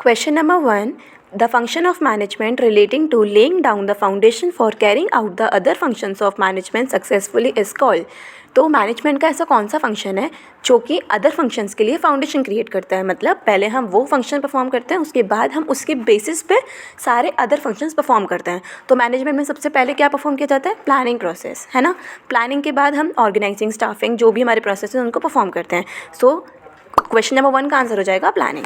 Question number 1. The function of management relating to laying down the foundation for carrying out the other functions of management successfully is called. तो management का ऐसा कौन सा function है जो कि other functions के लिए फाउंडेशन क्रिएट करता है, मतलब पहले हम वो फंक्शन परफॉर्म करते हैं, उसके बाद हम उसके बेसिस पे सारे अदर फंक्शंस परफॉर्म करते हैं. तो मैनेजमेंट में सबसे पहले क्या परफॉर्म किया जाता है? प्लानिंग प्रोसेस, है ना. प्लानिंग के बाद हम ऑर्गेनाइजिंग, स्टाफिंग, जो भी हमारे प्रोसेस हैं उनको परफॉर्म करते हैं. सो क्वेश्चन नंबर 1 का आंसर हो जाएगा planning.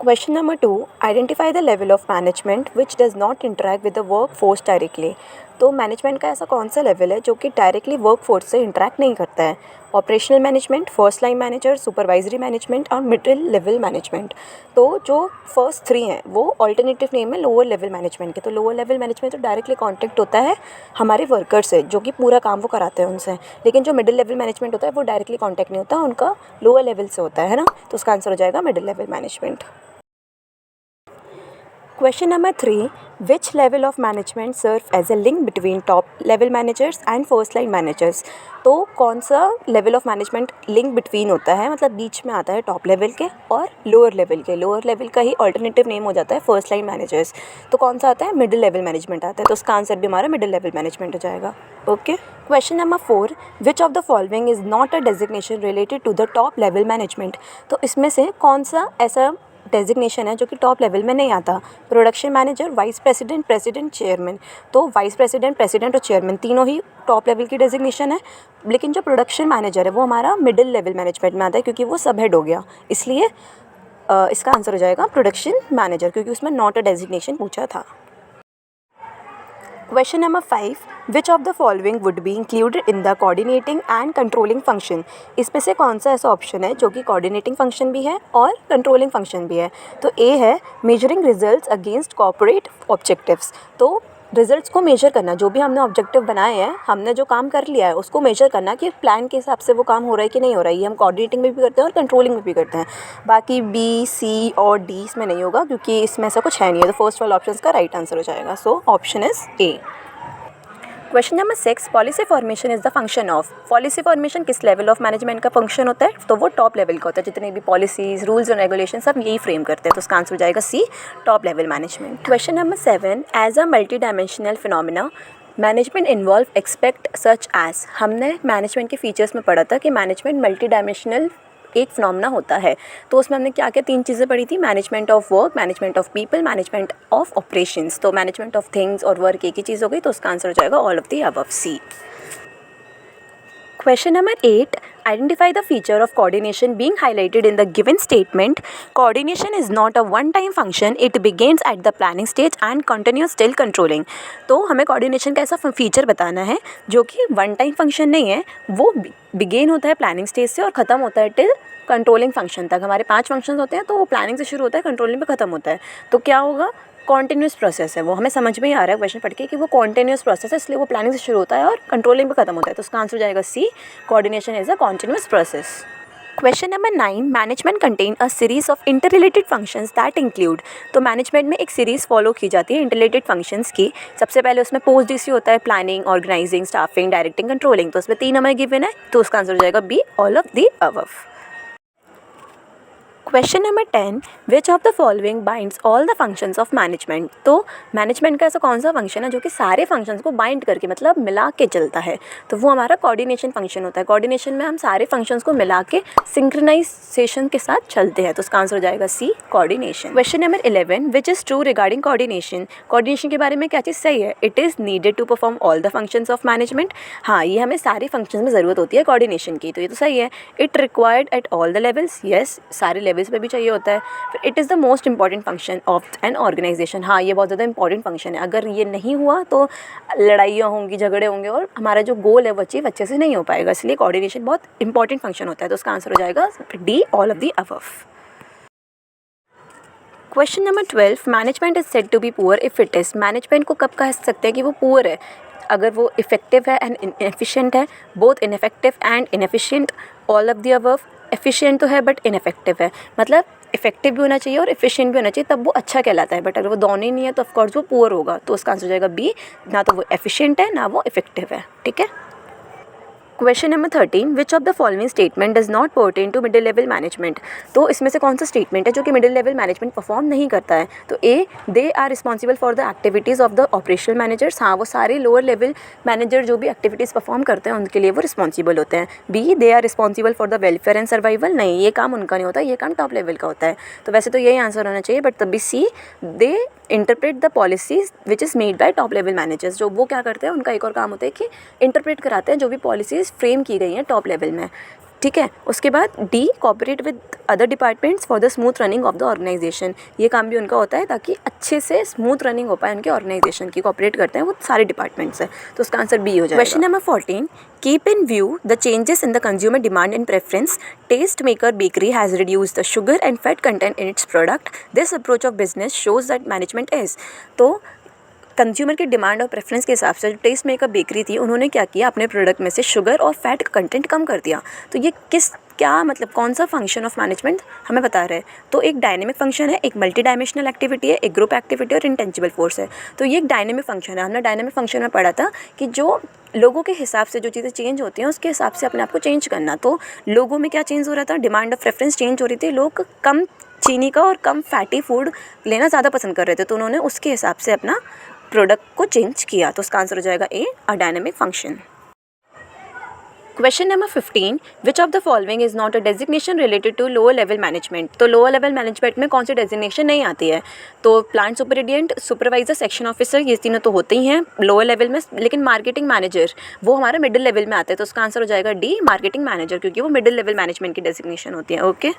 Question number 2. Identify the level of management which does not interact with the workforce directly. तो मैनेजमेंट का ऐसा कौन सा लेवल है जो कि डायरेक्टली वर्कफोर्स से इंटरेक्ट नहीं करता है? Operational management, first line manager, supervisory management और मिडिल लेवल मैनेजमेंट. तो जो फर्स्ट 3 हैं वो ऑल्टरनेटिव नेम है लोअर लेवल मैनेजमेंट के. तो लोअर लेवल मैनेजमेंट तो डायरेक्टली कॉन्टेक्ट होता है हमारे वर्कर से, जो कि पूरा काम वो कराते हैं उनसे. लेकिन जो मिडिल लेवल मैनेजमेंट होता है वो डायरेक्टली कॉन्टेक्ट नहीं होता, उनका लोअर लेवल से होता है ना. तो उसका आंसर हो जाएगा middle level management. Question number 3. Which level of management serve as a link between top level managers and first line managers? तो कौन सा level of management link between होता है, मतलब बीच में आता है टॉप लेवल के और लोअर लेवल के. लोअर लेवल का ही ऑल्टरनेटिव नेम हो जाता है फर्स्ट लाइन मैनेजर्स. तो कौन सा आता है? मिडिल लेवल मैनेजमेंट आता है. तो उसका आंसर भी हमारा मिडिल लेवल मैनेजमेंट हो जाएगा. Okay. Question number 4. Which of the following is not a designation related to the top level management? तो इसमें से कौन सा ऐसा डेजिग्नेशन है जो कि टॉप लेवल में नहीं आता? Production manager, vice president, president, chairman. तो वाइस प्रेसिडेंट, प्रेसिडेंट और चेयरमैन तीनों ही टॉप लेवल की डेजिग्नेशन है. लेकिन जो प्रोडक्शन मैनेजर है वो हमारा मिडिल लेवल मैनेजमेंट में आता है, क्योंकि वो सब हेड हो गया. इसलिए इसका आंसर हो जाएगा प्रोडक्शन मैनेजर, क्योंकि उसमें नॉट अ डेजिग्नेशन पूछा था. Question number 5. Which of the following would be included in the coordinating and controlling function? इसमें से कौन सा ऐसा ऑप्शन है जो कि कोऑर्डिनेटिंग फंक्शन भी है और कंट्रोलिंग फंक्शन भी है? तो ए है measuring results against corporate objectives. तो रिजल्ट्स को मेजर करना, जो भी हमने ऑब्जेक्टिव बनाए हैं, हमने जो काम कर लिया है उसको मेजर करना कि प्लान के हिसाब से वो काम हो रहा है कि नहीं हो रहा है. ये हम कोऑर्डिनेटिंग में भी करते हैं और कंट्रोलिंग में भी करते हैं. बाकी बी, सी और डी इसमें नहीं होगा, क्योंकि इसमें ऐसा कुछ है नहीं है. तो फर्स्ट वाला ऑप्शन का राइट आंसर हो जाएगा. So option is a. Question number 6. Policy formation is the function of. Policy formation किस लेवल ऑफ मैनेजमेंट का फंक्शन होता है? तो वो टॉप लेवल का होता है. जितने भी पॉलिसीज, रूल्स और रेगुलेशन सब यही फ्रेम करते हैं. तो उसका आंसर हो जाएगा C, top level management. Question number 7. As a multi dimensional phenomena management involve expect such as. हमने मैनेजमेंट के फीचर्स में पढ़ा था कि मैनेजमेंट मल्टी डायमेंशनल एक फिनोमिना होता है. तो उसमें हमने क्या क्या 3 चीज़ें पढ़ी थी? Management of work, management of people, management of operations. तो मैनेजमेंट ऑफ थिंग्स और वर्क एक ही चीज़ हो गई. तो उसका आंसर हो जाएगा all of the above, C. Question number 8. Identify the feature of coordination being highlighted in the given statement. Coordination is not a one-time function. It begins at the planning stage and continues till controlling. तो हमें coordination का ऐसा feature बताना है जो कि one time function नहीं है. वो बिगेन होता है प्लानिंग स्टेज से और ख़त्म होता है टिल कंट्रोलिंग फंक्शन तक. हमारे 5 फंक्शंस होते हैं, तो वो प्लानिंग से शुरू होता है, कंट्रोलिंग पे ख़त्म होता है. तो क्या होगा? कॉन्टिन्यूस प्रोसेस है. वो हमें समझ में ही आ रहा है क्वेश्चन पढ़ के कि वो कॉन्टिन्यूस प्रोसेस है, इसलिए वो प्लानिंग से शुरू होता है और कंट्रोलिंग पे खत्म होता है. तो उसका आंसर हो जाएगा C, coordination is a continuous process. Question number 9. Management contain a series of interrelated functions that include. तो मैनेजमेंट में एक सीरीज़ फॉलो की जाती है इंटररिलेटेड फंक्शंस की. सबसे पहले उसमें पोस्ट डीसी होता है, planning, organizing, staffing, directing, controlling. तो उसमें 3 हमें गिवन है. तो उसका आंसर हो जाएगा B, all of the above. Question number 10. Which of the following binds all the functions of management. तो मैनेजमेंट का ऐसा कौन सा फंक्शन है जो कि सारे फंक्शंस को बाइंड करके, मतलब मिला के चलता है? तो वो हमारा कोऑर्डिनेशन फंक्शन होता है. कोऑर्डिनेशन में हम सारे फंक्शंस को मिला के सिंक्रोनाइजेशन के साथ चलते हैं. तो उसका आंसर हो जाएगा C, coordination. Question number 11. Which is true regarding coordination. Coordination के बारे में क्या चीज़ सही है? It is needed to perform all the functions of management. हाँ, ये हमें सारे फंक्शंस में ज़रूरत होती है कोऑर्डिनेशन की. तो ये तो सही है. It required at all the levels. Yes, सारे लेवल्स पे भी चाहिए होता है. फिर it is the most important function of an organization. हाँ, ये बहुत ज़्यादा इंपॉर्टेंट फंक्शन है. अगर ये नहीं हुआ तो लड़ाइयाँ होंगी, झगड़े होंगे और हमारा जो गोल है वो अचीव अच्छे से नहीं हो पाएगा. इसलिए कोऑर्डिनेशन बहुत इंपॉर्टेंट फंक्शन होता है. तो उसका आंसर हो जाएगा D, all of the above. Question number 12. Management is said to be poor if it is. Management को कब कह सकते हैं कि वो पुअर है? अगर वो इफेक्टिव है एंड इनएफिशिएंट है, both ineffective and inefficient, all of the above. Efficient तो है बट इनइफेक्टिव है, मतलब इफेक्टिव भी होना चाहिए और एफिशिएंट भी होना चाहिए, तब वो अच्छा कहलाता है. बट अगर वो दोनों ही नहीं है तो ऑफकोर्स वो पुअर होगा. तो उसका आंसर हो जाएगा बी, ना तो वो एफिशिएंट है ना वो इफेक्टिव है. ठीक है. Question number 13, which of the following statement does not pertain to middle level management. तो इसमें से कौन सा स्टेटमेंट है जो कि मिडिल लेवल मैनेजमेंट परफॉर्म नहीं करता है। तो A, they are responsible for the activities of the operational managers. हाँ, वो सारे लोअर लेवल मैनेजर जो भी एक्टिविटीज़ परफॉर्म करते हैं उनके लिए वो रिस्पॉन्सिबल होते हैं। B, they are responsible for the welfare and survival. नहीं, ये काम उनका नहीं होता, ये काम टॉप लेवल का होता है। तो वैसे तो यही आंसर होना चाहिए, बट तब भी C, they interpret the policies which is made by top level managers. जो वो क्या करते हैं, उनका एक और काम होता है कि इंटरप्रेट कराते हैं जो भी पॉलिसीज़ फ्रेम की गई हैं टॉप लेवल में। ठीक है, उसके बाद D, cooperate with other departments for the smooth running of the organization. ये काम भी उनका होता है ताकि अच्छे से स्मूथ रनिंग हो पाए उनके ऑर्गेनाइजेशन की। कोऑपरेट करते हैं वो सारे डिपार्टमेंट्स हैं, तो उसका आंसर बी हो जाएगा। Question number 14, keep in view the changes in the consumer demand and preference. Test maker bakery has reduced the sugar and fat content in its product. This approach of business shows that management is. तो consumer की demand और preference के हिसाब से जो test maker bakery थी, उन्होंने क्या किया, अपने प्रोडक्ट में से शुगर और फैट कंटेंट कम कर दिया। तो ये क्या मतलब कौन सा फंक्शन ऑफ मैनेजमेंट हमें बता रहे हैं। तो एक डायनेमिक फंक्शन है, एक मल्टी डायमेंशनल एक्टिविटी है, एक ग्रुप एक्टिविटी और इंटेंजिबल फोर्स है। तो ये एक डायनेमिक फंक्शन है। हमने डायनेमिक फंक्शन में पढ़ा था कि जो लोगों के हिसाब से जो चीज़ें चेंज होती हैं उसके हिसाब से अपने आप को चेंज करना। तो लोगों में क्या चेंज हो रहा था, डिमांड ऑफ प्रेफरेंस चेंज हो रही थी। लोग कम चीनी का और कम फैटी फूड लेना ज़्यादा पसंद कर रहे थे, तो उन्होंने उसके हिसाब से अपना प्रोडक्ट को चेंज किया। तो उसका आंसर हो जाएगा A, a dynamic function. Question number 15, which of the following is not a designation related to lower level management. तो लोअर लेवल मैनेजमेंट में कौन सी डेजिग्नेशन नहीं आती है। तो plant superintendent, supervisor, section officer, ये तीनों तो होते ही हैं लोअर लेवल में, लेकिन मार्केटिंग मैनेजर वो हमारा मिडिल लेवल में आता है। तो उसका आंसर हो जाएगा डी, मार्केटिंग मैनेजर, क्योंकि वो मिडिल लेवल मैनेजमेंट की डेजिग्नेशन होती है। Okay.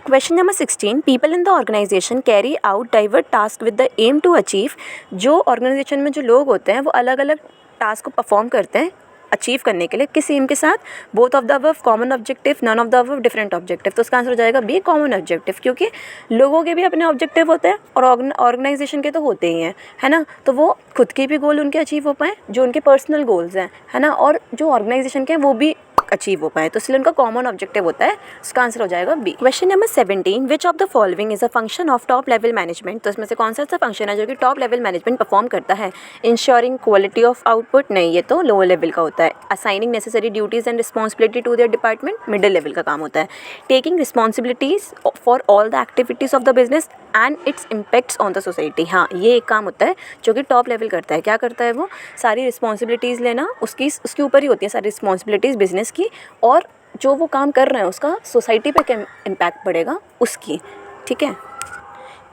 Question number 16, people in the organization carry out divert task with the aim to achieve. जो ऑर्गेनाइजेशन में जो लोग होते हैं वो अलग अलग टास्क को परफॉर्म करते हैं अचीव करने के लिए, किस एम के साथ, both of the above, common objective, none of the above, different objective. तो उसका आंसर हो जाएगा बी, कॉमन ऑब्जेक्टिव, क्योंकि लोगों के भी अपने ऑब्जेक्टिव होते हैं और ऑर्गेनाइजेशन के तो होते ही हैं, है ना। तो वो खुद के भी गोल उनके अचीव हो पाए, जो उनके पर्सनल गोल्स हैं, है ना, और जो ऑर्गेनाइजेशन के हैं वो भी अचीव हो पाए, तो इसलिए उनका कॉमन ऑब्जेक्टिव होता है। उसका आंसर हो जाएगा B. Question number 17, which of the following is a function of top level management. तो इसमें से कौन सा फंक्शन है जो कि टॉप लेवल मैनेजमेंट परफॉर्म करता है। इंश्योरिंग क्वालिटी ऑफ आउटपुट, नहीं, ये तो लोअर लेवल का होता है। Assigning necessary duties and responsibility to their department, middle level का काम होता है। Taking responsibilities for all the activities of the business and its impacts on the society, हाँ, ये एक काम होता है जो कि टॉप लेवल करता है। क्या करता है वो, सारी रिस्पॉन्सिबिलिटीज़ लेना, उसके ऊपर ही होती है सारी रिस्पॉन्सिबिलिटीज़ बिजनेस की, और जो वो काम कर रहे हैं उसका सोसाइटी पे क्या इम्पैक्ट पड़ेगा उसकी। ठीक है।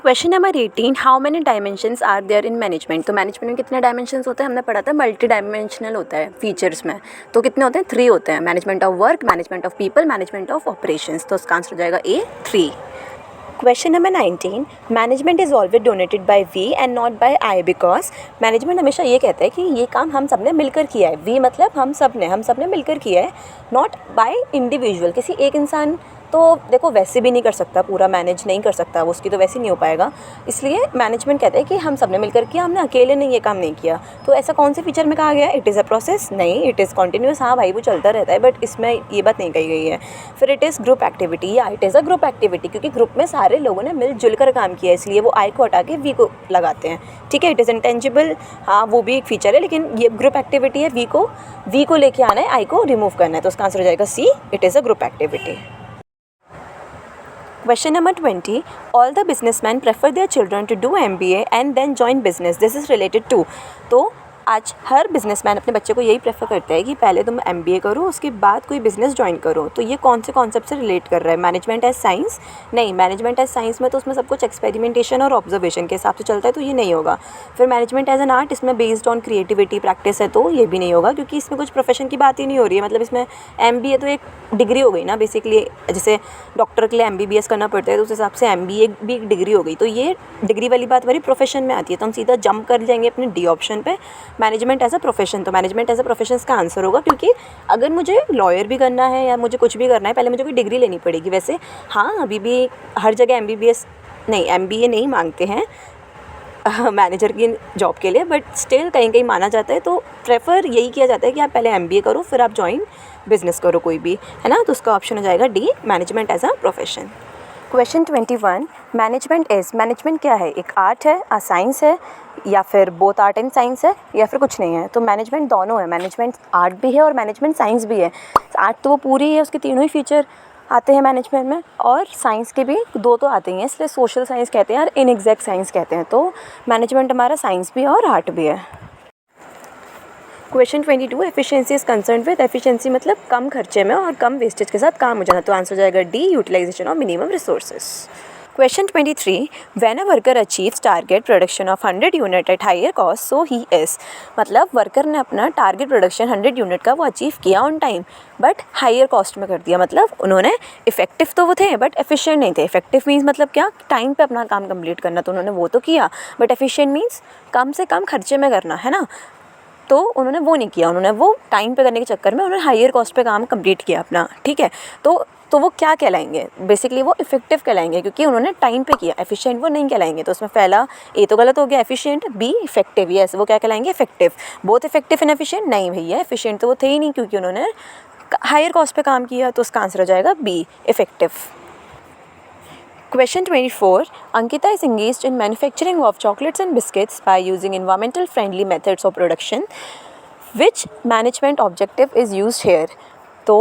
Question number 18, how many dimensions are there in management. तो मैनेजमेंट में कितने डायमेंशंस होते हैं, हमने पढ़ा था मल्टी डायमेंशनल होता है फीचर्स में। तो कितने होते हैं, 3 होते हैं, management of work, management of people, management of operations. तो उसका आंसर हो जाएगा A, 3। Question number 19, management is always donated by we and not by I, because management हमेशा ये कहता है कि ये काम हम सब ने मिलकर किया है। वी मतलब हम सब ने मिलकर किया है, नॉट बाय इंडिविजुअल, किसी एक इंसान तो देखो वैसे भी नहीं कर सकता, पूरा मैनेज नहीं कर सकता, वो उसकी तो वैसे नहीं हो पाएगा। इसलिए मैनेजमेंट कहता है कि हम सब ने मिलकर किया, हमने अकेले ने ये काम नहीं किया। तो ऐसा कौन से फीचर में कहा गया है, इट इज़ अ प्रोसेस, नहीं, इट इज़ कॉन्टिन्यूस, हाँ भाई वो चलता रहता है, बट इसमें ये बात नहीं कही गई है। फिर इट इज़ ग्रुप एक्टिविटी, या it is a group activity, क्योंकि ग्रुप में सारे लोगों ने मिलजुल कर काम किया, इसलिए वो आई को हटा के वी को लगाते हैं। ठीक है। इट इज़ इंटेंजिबल, हाँ वो भी एक फीचर है, लेकिन ये ग्रुप एक्टिविटी है, वी को लेके आना है, आई को रिमूव करना है। तो उसका आंसर हो जाएगा C, it is a group activity. Question number 20, all the businessmen prefer their children to do MBA and then join business. This is related to, तो आज हर बिजनेसमैन अपने बच्चे को यही प्रेफर करता है कि पहले तुम MBA करो, उसके बाद कोई बिज़नेस ज्वाइन करो। तो ये कौन से कॉन्सेप्ट से रिलेट कर रहा है, मैनेजमेंट एज साइंस, नहीं, मैनेजमेंट एज साइंस में तो उसमें सब कुछ एक्सपेरिमेंटेशन और ऑब्जर्वेशन के हिसाब से चलता है, तो ये नहीं होगा। फिर मैनेजमेंट एज एन आर्ट, इसमें बेस्ड ऑन क्रिएटिविटी प्रैक्टिस है, तो ये भी नहीं होगा, क्योंकि इसमें कुछ प्रोफेशन की बात ही नहीं हो रही है। मतलब इसमें MBA तो एक डिग्री हो गई ना बेसिकली, जैसे डॉक्टर के लिए MBBS करना पड़ता है, तो उस हिसाब से MBA भी एक डिग्री हो गई। तो ये डिग्री वाली बात हमारी प्रोफेशन में आती है, तो हम सीधा जंप कर जाएंगे अपने डी ऑप्शन पे, मैनेजमेंट एज अ प्रोफेशन। तो मैनेजमेंट एज अ प्रोफेशन का आंसर होगा, क्योंकि अगर मुझे लॉयर भी करना है या मुझे कुछ भी करना है, पहले मुझे कोई डिग्री लेनी पड़ेगी। वैसे हाँ, अभी भी हर जगह MBBS नहीं, MBA नहीं मांगते हैं मैनेजर की जॉब के लिए, बट स्टिल कहीं कहीं माना जाता है। तो प्रेफर यही किया जाता है कि आप पहले MBA करो, फिर आप ज्वाइन बिजनेस करो कोई भी, है ना। तो उसका ऑप्शन हो जाएगा D, management as a profession. Question 21, management management क्या है? एक आर्ट है, साइंस है, या फिर बोथ आर्ट एंड साइंस है, या फिर कुछ नहीं है? तो मैनेजमेंट दोनों है, मैनेजमेंट आर्ट भी है और मैनेजमेंट साइंस भी है। आर्ट तो वो पूरी है, उसके तीनों ही फीचर आते हैं मैनेजमेंट में, और साइंस के भी दो तो आते ही हैं, इसलिए सोशल साइंस कहते हैं और इनएग्जैक्ट साइंस कहते हैं। तो मैनेजमेंट हमारा साइंस भी है और आर्ट भी है। Question 22, efficiency is concern with, efficiency मतलब कम खर्चे में और कम वेस्टेज के साथ काम हो जाना। तो आंसर हो जाएगा D, utilization of minimum resources. Question 23, when a worker achieves target production of 100 unit at higher cost so he is, मतलब वर्कर ने अपना टारगेट प्रोडक्शन 100 यूनिट का वो अचीव किया on time, but higher cost में कर दिया। मतलब उन्होंने इफेक्टिव तो वो थे बट एफिशिएंट नहीं थे। इफेक्टिव मीन्स मतलब क्या, टाइम पे अपना काम कंप्लीट करना, तो उन्होंने वो तो किया, बट एफिशिएंट मीन्स कम से कम खर्चे में करना, है ना। तो उन्होंने वो नहीं किया, उन्होंने वो टाइम पे करने के चक्कर में उन्होंने हायर कॉस्ट पे काम कंप्लीट किया अपना, ठीक है। तो वो क्या कहलाएंगे? बेसिकली वो इफेक्टिव कहलाएंगे, क्योंकि उन्होंने टाइम पे किया। एफिशिएंट वो नहीं कहलाएंगे। तो उसमें पहला ए तो गलत हो गया, एफिशिएंट, बी इफेक्टिव, यस वो क्या कहलाएंगे? Effective. Both effective and efficient नहीं भैया, एफिशिएंट तो वो थे ही नहीं, क्योंकि उन्होंने हायर कॉस्ट पे काम किया। तो उसका आंसर हो जाएगा B, effective. Question 24, Ankita is engaged in manufacturing of chocolates and biscuits by using environmental friendly methods of production. Which management objective is used here? तो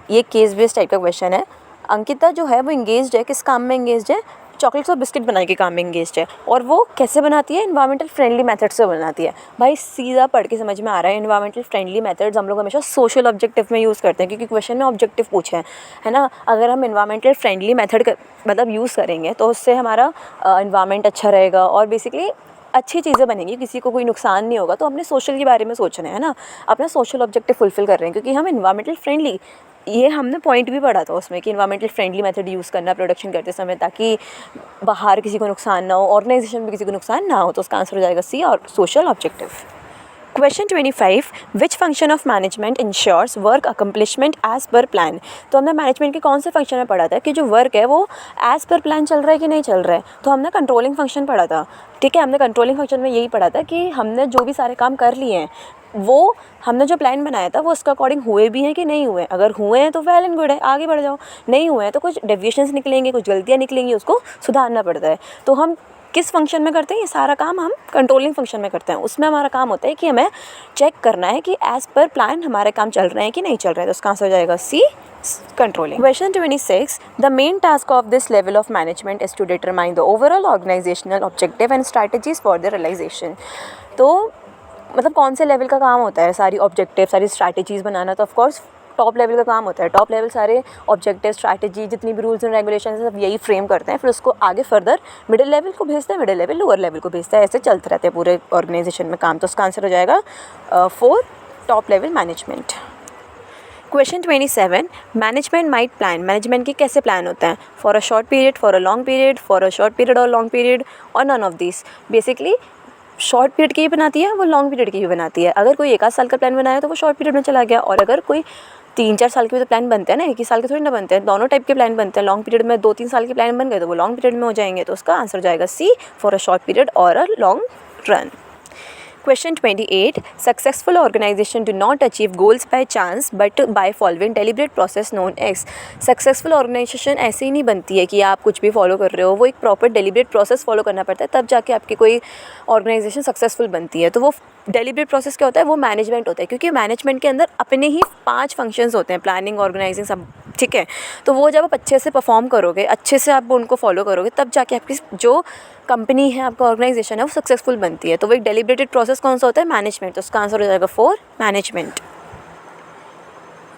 ये केस बेस्ड टाइप का क्वेश्चन है। अंकिता जो है वो इंगेज्ड है, किस काम में इंगेज्ड है? चॉकलेट्स और बिस्किट बनाने के काम में इंगेज्ड है। और वो कैसे बनाती है? इन्वायरमेंटल फ्रेंडली मेथड से बनाती है। भाई सीधा पढ़ के समझ में आ रहा है, इन्वायरमेंटल फ्रेंडली मेथड्स हम लोग हमेशा सोशल ऑब्जेक्टिव में यूज़ करते हैं, क्योंकि क्वेश्चन में ऑब्जेक्टिव पूछे हैं, है ना। अगर हम इन्वायरमेंटल फ्रेंडली मेथड मतलब यूज़ करेंगे तो उससे हमारा इन्वायरमेंट अच्छा रहेगा और बेसिकली अच्छी चीज़ें बनेंगी, किसी को कोई नुकसान नहीं होगा। तो अपने सोशल के बारे में सोच रहे हैं ना, अपना सोशल ऑब्जेक्टिव फुलफिल कर रहे हैं, क्योंकि हम इन्वायरमेंटल फ्रेंडली, ये हमने पॉइंट भी पढ़ा था उसमें कि इन्वायरमेंटल फ्रेंडली मेथड यूज़ करना प्रोडक्शन करते समय, ताकि बाहर किसी को नुकसान ना हो, ऑर्गेनाइजेशन में किसी को नुकसान ना हो। तो उसका आंसर हो जाएगा सी, और social objective. Question 25, which function of management ensures work accomplishment as per plan. तो हमने मैनेजमेंट के कौन से फंक्शन में पढ़ा था कि जो वर्क है वो एज पर प्लान चल रहा है कि नहीं चल रहा है? तो हमने कंट्रोलिंग फंक्शन पढ़ा था, ठीक है। हमने कंट्रोलिंग फंक्शन में यही पढ़ा था कि हमने जो भी सारे काम कर लिए हैं, वो हमने जो प्लान बनाया था वो उसके अकॉर्डिंग हुए भी हैं कि नहीं हुए। अगर हुए हैं तो वेल एंड गुड है, आगे बढ़ जाओ। नहीं हुए हैं तो कुछ डेविएशंस निकलेंगे, कुछ गलतियाँ निकलेंगी, उसको सुधारना पड़ता है। तो हम किस फंक्शन में करते हैं? ये सारा काम हम कंट्रोलिंग फंक्शन में करते हैं। उसमें हमारा काम होता है कि हमें चेक करना है कि एज पर प्लान हमारे काम चल रहे हैं कि नहीं चल रहे हैं। तो उसका आंसर हो जाएगा C, controlling. Question 26, the main task of this level of management is to determine the overall organisational objective and strategies for the realisation. तो मतलब कौन से लेवल का काम होता है सारी ऑब्जेक्टिव, सारी स्ट्रैटेजीज बनाना? तो ऑफकोर्स टॉप लेवल का काम होता है। टॉप लेवल सारे ऑब्जेक्टिव, स्ट्रैटेजी, जितनी भी रूल्स एंड रेगुलेशन सब यही फ्रेम करते हैं, फिर उसको आगे फर्दर मिडिल लेवल को भेजते हैं, मिडिल लेवल लोअर लेवल को भेजता है, ऐसे चलते रहते हैं पूरे ऑर्गेनाइजेशन में काम। तो उसका आंसर हो जाएगा 4, top level management. Question 27, management might plan, management के कैसे प्लान होते हैं? For a short period, for a long period, for a short period और लॉन्ग पीरियड, और none of this. Basically short period की भी बनाती है, वो लॉन्ग पीरियड की भी बनाती है। अगर कोई 1 आध साल का प्लान बनाया तो वो शॉर्ट पीरियड में चला गया, और अगर कोई 3-4 साल के भी तो प्लान बनते हैं ना, 1 ही साल के थोड़ी ना बनते हैं, दोनों टाइप के प्लान बनते हैं। लॉन्ग पीरियड में 2-3 साल के प्लान बन गए तो वो लॉन्ग पीरियड में हो जाएंगे। तो उसका आंसर हो जाएगा सी, फॉर अ शॉर्ट पीरियड और a long run. Question 28, successful organization do not achieve goals by chance but by following deliberate process known as। Successful organisation ऐसे ही नहीं बनती है कि आप कुछ भी फॉलो कर रहे हो, वो एक प्रॉपर डेलिब्रेट प्रोसेस फॉलो करना पड़ता है, तब जाके आपकी कोई ऑर्गेनाइजेशन सक्सेसफुल बनती है। तो वो डेलिब्रेट प्रोसेस क्या होता है? वो मैनेजमेंट होता है, क्योंकि मैनेजमेंट के अंदर अपने ही 5 फंक्शंस होते हैं, प्लानिंग, ऑर्गेनाइजिंग, सब, ठीक है। तो वो जब आप अच्छे से परफॉर्म करोगे, अच्छे से आप उनको फॉलो करोगे, तब जाके आपकी जो कंपनी है, आपका ऑर्गेनाइजेशन है, वो सक्सेसफुल बनती है। तो वो एक डेलिब्रेटेड प्रोसेस कौन सा होता है? मैनेजमेंट। तो उसका आंसर हो जाएगा 4, management.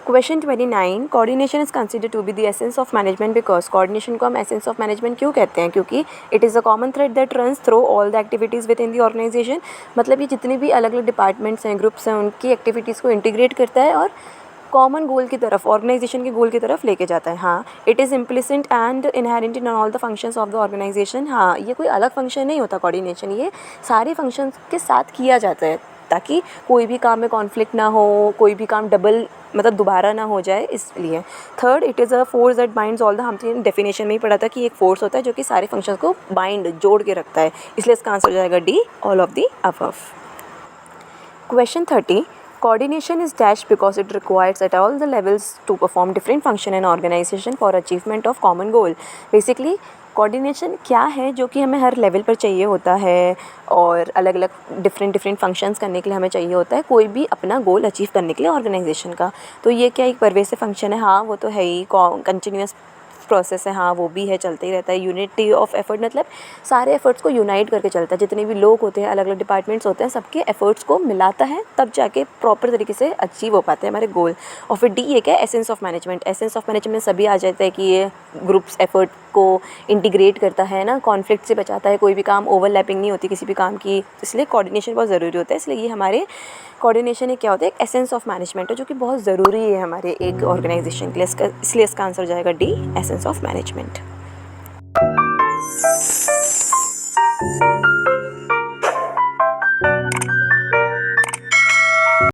Question 29, coordination is considered to be the essence of management because. Coordination को हम एसेंस ऑफ मैनेजमेंट क्यों कहते हैं? क्योंकि it is a common thread that runs through all the activities within the organisation. मतलब ये जितनी भी अलग अलग डिपार्टमेंट्स हैं, ग्रुप्स हैं, उनकी एक्टिविटीज़ को इंटीग्रेट करता है और कॉमन गोल की तरफ, ऑर्गेनाइजेशन के गोल की तरफ लेके जाता है। हाँ, it is implicit and inherent in all the functions of the organisation. हाँ, ये कोई अलग फंक्शन नहीं होता कोऑर्डिनेशन, ये सारे फंक्शंस के साथ किया जाता है, ताकि कोई भी काम में कॉन्फ्लिक्ट ना हो, कोई भी काम डबल मतलब दोबारा ना हो जाए, इसलिए। Third, it is a force that binds all the, हमने डेफिनेशन में ही पढ़ा था कि एक फोर्स होता है जो कि सारे फंक्शंस को बाइंड, जोड़ के रखता है, इसलिए इसका आंसर हो जाएगा D, all of the above. Question 30, Coordination is dash because it requires at all the levels to perform different function and organization for achievement of common goal. Basically coordination क्या है जो कि हमें हर लेवल पर चाहिए होता है और अलग अलग डिफरेंट फंक्शंस करने के लिए हमें चाहिए होता है कोई भी अपना गोल अचीव करने के लिए ऑर्गेनाइजेशन का। तो ये क्या एक परवेसिव फंक्शन है? हाँ वो तो है ही, कंटिन्यूस प्रोसेस है, हाँ वो भी है, चलते ही रहता है। यूनिटी ऑफ एफर्ट मतलब सारे एफर्ट्स को यूनाइट करके चलता है, जितने भी लोग होते हैं, अलग अलग डिपार्टमेंट्स होते हैं, सबके एफर्ट्स को मिलाता है, तब जाके प्रॉपर तरीके से अचीव हो पाते हैं हमारे गोल। और फिर डी ये क्या है? Essence of management. Essence of management में सभी आ जाता है कि ये ग्रुप्स एफर्ट को इंटीग्रेट करता है ना, कॉन्फ्लिक्ट से बचाता है, कोई भी काम ओवरलैपिंग नहीं होती किसी भी काम की, इसलिए कोऑर्डिनेशन बहुत ज़रूरी होता है। इसलिए ये हमारे कोऑर्डिनेशन एक क्या होता है? एक एसेंस ऑफ मैनेजमेंट है जो कि बहुत ज़रूरी है हमारे एक ऑर्गेनाइजेशन के लिए। इसलिए इसका आंसर हो जाएगा डी, एसेंस ऑफ मैनेजमेंट।